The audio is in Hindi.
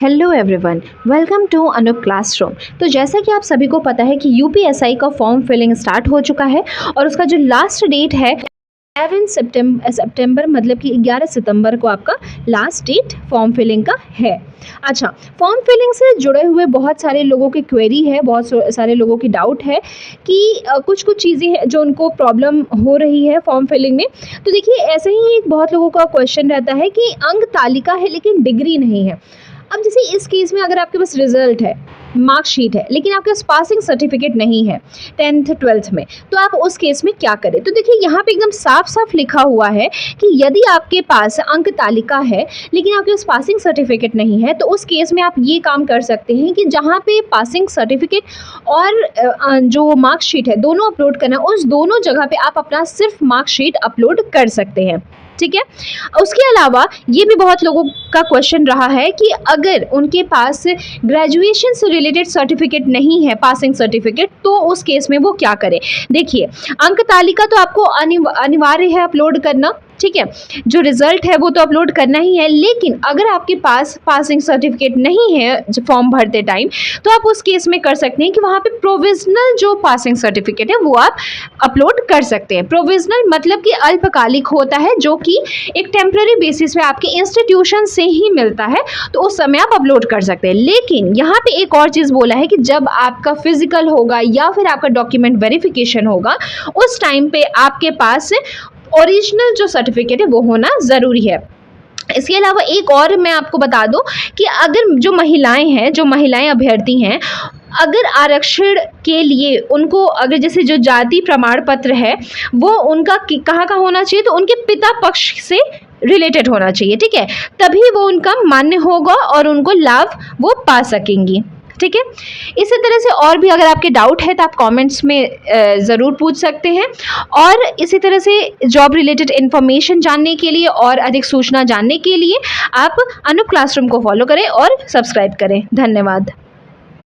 Hello everyone, welcome to Anoop classroom. तो जैसा कि आप सभी को पता है कि यूपीएसआई का फॉर्म फिलिंग स्टार्ट हो चुका है और उसका जो लास्ट डेट है 11 सितंबर मतलब कि 11 सितंबर को आपका लास्ट डेट फॉर्म फिलिंग का है। अच्छा, फॉर्म फिलिंग से जुड़े हुए बहुत सारे लोगों की क्वेरी है, बहुत सारे लोगों की डाउट है कि कुछ चीज़ें हैं जो उनको प्रॉब्लम हो रही है फॉर्म फिलिंग में। तो देखिए, ऐसे ही एक बहुत लोगों का क्वेश्चन रहता है कि अंक तालिका है लेकिन डिग्री नहीं है। अब जैसे इस केस में अगर आपके पास रिजल्ट है, मार्कशीट है, लेकिन आपके पास पासिंग सर्टिफिकेट नहीं है 10th 12th में, तो आप उस केस में क्या करें? तो देखिए, यहाँ पे एकदम साफ साफ लिखा हुआ है कि यदि आपके पास अंक तालिका है लेकिन आपके पास पासिंग सर्टिफिकेट नहीं है, तो उस केस में आप ये काम कर सकते हैं कि जहाँ पे पासिंग सर्टिफिकेट और जो मार्कशीट है दोनों अपलोड करना, उस दोनों जगह पे आप अपना सिर्फ मार्कशीट अपलोड कर सकते हैं। ठीक है। उसके अलावा ये भी बहुत लोगों का क्वेश्चन रहा है कि अगर उनके पास ग्रेजुएशन से रिलेटेड सर्टिफिकेट नहीं है, पासिंग सर्टिफिकेट, तो उस केस में वो क्या करें? देखिए, अंक तालिका तो आपको अनिवार्य है अपलोड करना। ठीक है, जो रिजल्ट है वो तो अपलोड करना ही है, लेकिन अगर आपके पास पासिंग सर्टिफिकेट नहीं है फॉर्म भरते टाइम, तो आप उस केस में कर सकते हैं कि वहाँ पे प्रोविजनल जो पासिंग सर्टिफिकेट है वो आप अपलोड कर सकते हैं। प्रोविजनल मतलब कि अल्पकालिक होता है, जो कि एक टेम्पररी बेसिस पे आपके इंस्टीट्यूशन से ही मिलता है, तो उस समय आप अपलोड कर सकते हैं। लेकिन यहाँ पे एक और चीज़ बोला है कि जब आपका फिजिकल होगा या फिर आपका डॉक्यूमेंट वेरिफिकेशन होगा, उस टाइम पे आपके पास ओरिजिनल जो सर्टिफिकेट है वो होना ज़रूरी है। इसके अलावा एक और मैं आपको बता दूं कि अगर जो महिलाएं अभ्यर्थी हैं, अगर आरक्षण के लिए उनको, अगर जैसे जो जाति प्रमाण पत्र है वो उनका कहाँ का होना चाहिए, तो उनके पिता पक्ष से रिलेटेड होना चाहिए। ठीक है, तभी वो उनका मान्य होगा और उनको लाभ वो पा सकेंगी। ठीक है, इसी तरह से और भी अगर आपके डाउट है तो आप कमेंट्स में ज़रूर पूछ सकते हैं। और इसी तरह से जॉब रिलेटेड इन्फॉर्मेशन जानने के लिए और अधिक सूचना जानने के लिए आप अनूप क्लासरूम को फॉलो करें और सब्सक्राइब करें। धन्यवाद।